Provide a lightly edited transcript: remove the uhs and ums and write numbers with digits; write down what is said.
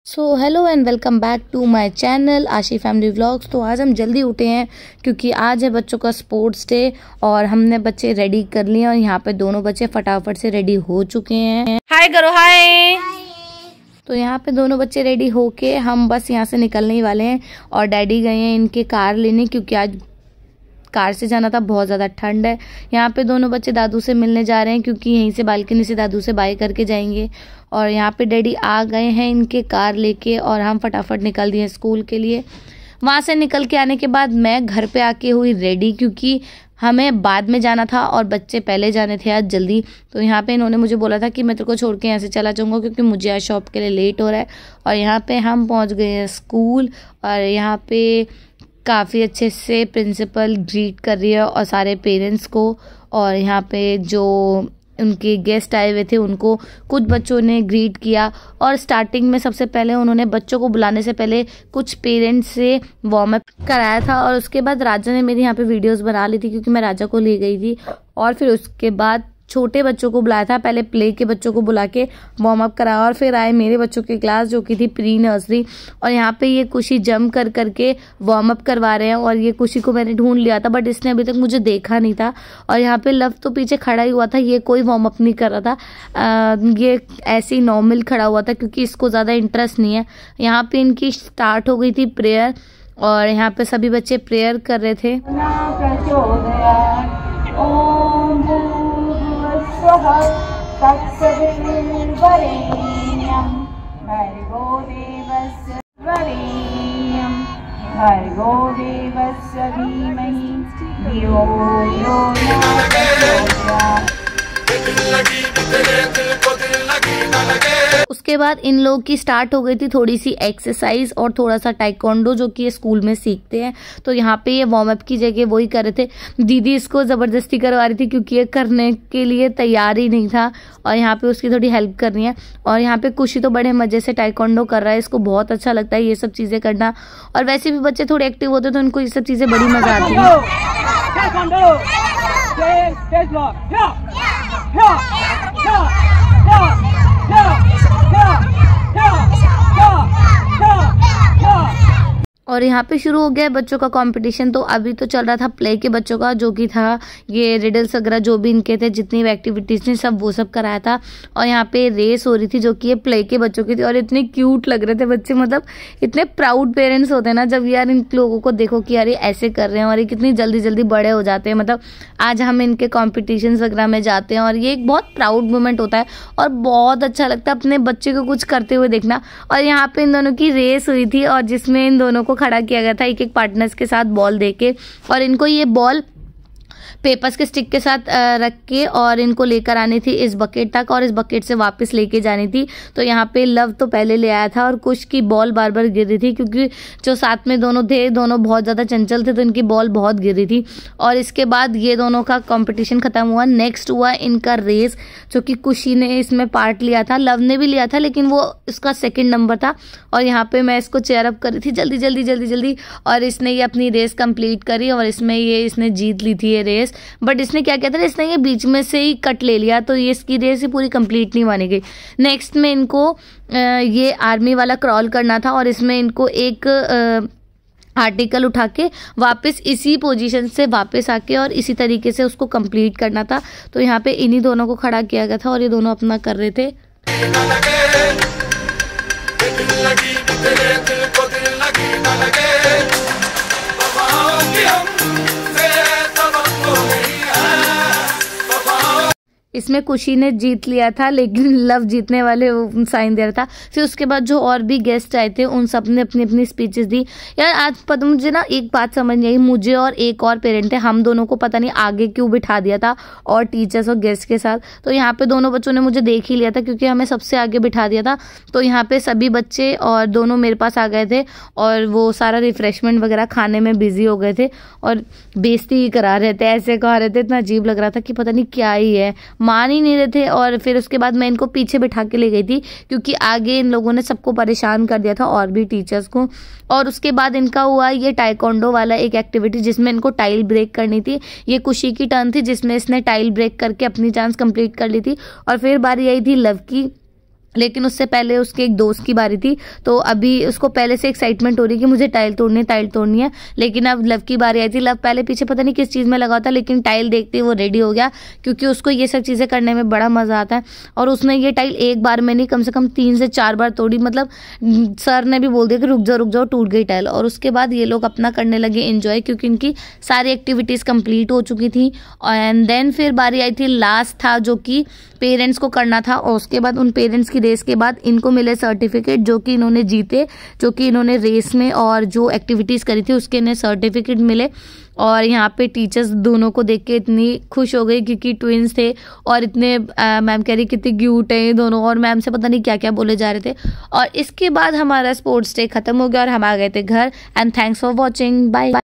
So hello and welcome back to my channel Aashi family vlogs. तो आज हम जल्दी उठे हैं क्योंकि आज है बच्चों का स्पोर्ट्स डे और हमने बच्चे रेडी कर लिए और यहाँ पे दोनों बच्चे फटाफट से रेडी हो चुके हैं। हाय करो, हाय। तो यहाँ पे दोनों बच्चे रेडी होके हम बस यहाँ से निकलने ही वाले हैं और डैडी गए हैं इनके कार लेने क्योंकि आज कार से जाना था, बहुत ज़्यादा ठंड है। यहाँ पे दोनों बच्चे दादू से मिलने जा रहे हैं क्योंकि यहीं से बालकनी से दादू से बाय करके जाएंगे। और यहाँ पे डैडी आ गए हैं इनके कार लेके और हम फटाफट निकल दिए स्कूल के लिए। वहाँ से निकल के आने के बाद मैं घर पे आके हुई रेडी क्योंकि हमें बाद में जाना था और बच्चे पहले जाने थे आज जल्दी। तो यहाँ पे इन्होंने मुझे बोला था कि मैं तेरे को छोड़ के यहाँ से चला जाऊँगा क्योंकि मुझे आज शॉप के लिए लेट हो रहा है। और यहाँ पे हम पहुँच गए हैं स्कूल और यहाँ पे काफ़ी अच्छे से प्रिंसिपल ग्रीट कर रही है और सारे पेरेंट्स को। और यहाँ पे जो उनके गेस्ट आए हुए थे उनको कुछ बच्चों ने ग्रीट किया। और स्टार्टिंग में सबसे पहले उन्होंने बच्चों को बुलाने से पहले कुछ पेरेंट्स से वार्म अप कराया था और उसके बाद राजा ने मेरी यहाँ पे वीडियोस बना ली थी क्योंकि मैं राजा को ले गई थी। और फिर उसके बाद छोटे बच्चों को बुलाया था, पहले प्ले के बच्चों को बुला के वार्म अप कराया और फिर आए मेरे बच्चों की क्लास जो कि थी प्री नर्सरी। और यहाँ पे ये खुशी जम कर करके वार्म अप करवा रहे हैं और ये खुशी को मैंने ढूंढ लिया था बट इसने अभी तक मुझे देखा नहीं था। और यहाँ पे लव तो पीछे खड़ा ही हुआ था, ये कोई वार्म अप नहीं कर रहा था, ये ऐसे ही नॉर्मल खड़ा हुआ था क्योंकि इसको ज़्यादा इंटरेस्ट नहीं है। यहाँ पे इनकी स्टार्ट हो गई थी प्रेयर और यहाँ पे सभी बच्चे प्रेयर कर रहे थे। भर्गो देवस्य धीमहि धियो यो न प्रचोदयात्। उसके बाद इन लोगों की स्टार्ट हो गई थी थोड़ी सी एक्सरसाइज और थोड़ा सा टाइकोंडो जो कि ये स्कूल में सीखते हैं। तो यहाँ पे ये वार्म अप की जगह वही कर रहे थे। दीदी इसको ज़बरदस्ती करवा रही थी क्योंकि ये करने के लिए तैयार ही नहीं था और यहाँ पे उसकी थोड़ी हेल्प करनी है। और यहाँ पे खुशी तो बड़े मज़े से टाइकोंडो कर रहा है, इसको बहुत अच्छा लगता है ये सब चीज़ें करना। और वैसे भी बच्चे थोड़े एक्टिव होते तो उनको ये सब चीज़ें बड़ी मज़ा आती है। और यहाँ पे शुरू हो गया बच्चों का कंपटीशन। तो अभी तो चल रहा था प्ले के बच्चों का जो कि था ये रिडल्स वगैरह जो भी इनके थे, जितनी भी एक्टिविटीज थी सब वो सब कराया था। और यहाँ पे रेस हो रही थी जो कि ये प्ले के बच्चों की थी और इतने क्यूट लग रहे थे बच्चे, मतलब इतने प्राउड पेरेंट्स होते हैं ना जब यार इन लोगों को देखो कि यार ये ऐसे कर रहे हैं और ये कितनी जल्दी जल्दी बड़े हो जाते हैं। मतलब आज हम इनके कॉम्पिटिशन वगैरह में जाते हैं और ये एक बहुत प्राउड मोमेंट होता है और बहुत अच्छा लगता है अपने बच्चे को कुछ करते हुए देखना। और यहाँ पे इन दोनों की रेस हुई थी और जिसमें इन दोनों को खड़ा किया गया था एक एक पार्टनर्स के साथ बॉल देके और इनको ये बॉल पेपर्स के स्टिक के साथ रख के और इनको लेकर आनी थी इस बकेट तक और इस बकेट से वापस लेके जानी थी। तो यहाँ पे लव तो पहले ले आया था और कुछ की बॉल बार बार गिर रही थी क्योंकि जो साथ में दोनों थे दोनों बहुत ज़्यादा चंचल थे तो इनकी बॉल बहुत गिर रही थी। और इसके बाद ये दोनों का कंपटीशन खत्म हुआ। नेक्स्ट हुआ इनका रेस जो कि खुशी ने इसमें पार्ट लिया था, लव ने भी लिया था लेकिन वो इसका सेकेंड नंबर था। और यहाँ पे मैं इसको चेयर अप कर रही थी जल्दी जल्दी जल्दी जल्दी और इसने ये अपनी रेस कंप्लीट करी और इसमें ये इसने जीत ली थी ये रेस। बट इसने क्या किया था, इसने ये बीच में से ही कट ले लिया तो ये इसकी रेस ही पूरी कंप्लीट नहीं मानी गई। नेक्स्ट में इनको ये आर्मी वाला क्रॉल करना था और इसमें इनको एक आर्टिकल उठा के वापस इसी पोजीशन से वापस आके और इसी तरीके से उसको कंप्लीट करना था। तो यहाँ पे इन्हीं दोनों को खड़ा किया गया था और ये दोनों अपना कर रहे थे। इसमें खुशी ने जीत लिया था लेकिन लव जीतने वाले साइन दे रहा था। फिर उसके बाद जो और भी गेस्ट आए थे उन सब ने अपनी अपनी स्पीचेस दी। यार आज पता मुझे ना एक बात समझ नहीं आई, मुझे और एक और पेरेंट थे हम दोनों को पता नहीं आगे क्यों बिठा दिया था और टीचर्स और गेस्ट के साथ। तो यहाँ पे दोनों बच्चों ने मुझे देख ही लिया था क्योंकि हमें सबसे आगे बिठा दिया था। तो यहाँ पे सभी बच्चे और दोनों मेरे पास आ गए थे और वो सारा रिफ्रेशमेंट वगैरह खाने में बिजी हो गए थे और बेइज्जती ही करा रहे थे, ऐसे कहा रहे थे, इतना अजीब लग रहा था कि पता नहीं क्या ही है, मान ही नहीं रहे थे। और फिर उसके बाद मैं इनको पीछे बिठा के ले गई थी क्योंकि आगे इन लोगों ने सबको परेशान कर दिया था और भी टीचर्स को। और उसके बाद इनका हुआ ये टाइकोंडो वाला एक एक्टिविटी जिसमें इनको टाइल ब्रेक करनी थी। ये खुशी की टर्न थी जिसमें इसने टाइल ब्रेक करके अपनी चांस कंप्लीट कर ली थी। और फिर बारी आई थी लव की। लेकिन उससे पहले उसके एक दोस्त की बारी थी, तो अभी उसको पहले से एक्साइटमेंट हो रही है कि मुझे टाइल तोड़नी है। लेकिन अब लव की बारी आई थी। लव पहले पीछे पता नहीं किस चीज़ में लगा था, लेकिन टाइल देखते ही वो रेडी हो गया, क्योंकि उसको ये सब चीज़ें करने में बड़ा मज़ा आता है। और उसने ये टाइल एक बार में नहीं, कम से कम 3 से 4 बार तोड़ी। मतलब सर ने भी बोल दिया कि रुक जाओ टूट गई टाइल। और उसके बाद ये लोग अपना करने लगे एंजॉय, क्योंकि इनकी सारी एक्टिविटीज़ कंप्लीट हो चुकी थी। एंड देन फिर बारी आई थी, लास्ट था जो कि पेरेंट्स को करना था। और उसके बाद उन पेरेंट्स की रेस के बाद इनको मिले सर्टिफिकेट, जो कि इन्होंने जीते, जो कि इन्होंने रेस में और जो एक्टिविटीज़ करी थी उसके इन्हें सर्टिफिकेट मिले। और यहाँ पे टीचर्स दोनों को देख के इतनी खुश हो गई, क्योंकि ट्विंस थे और इतने मैम कह रही कितने क्यूट है ये दोनों, और मैम से पता नहीं क्या क्या बोले जा रहे थे। और इसके बाद हमारा स्पोर्ट्स डे खत्म हो गया और हम आ गए थे घर। And thanks for watching, bye.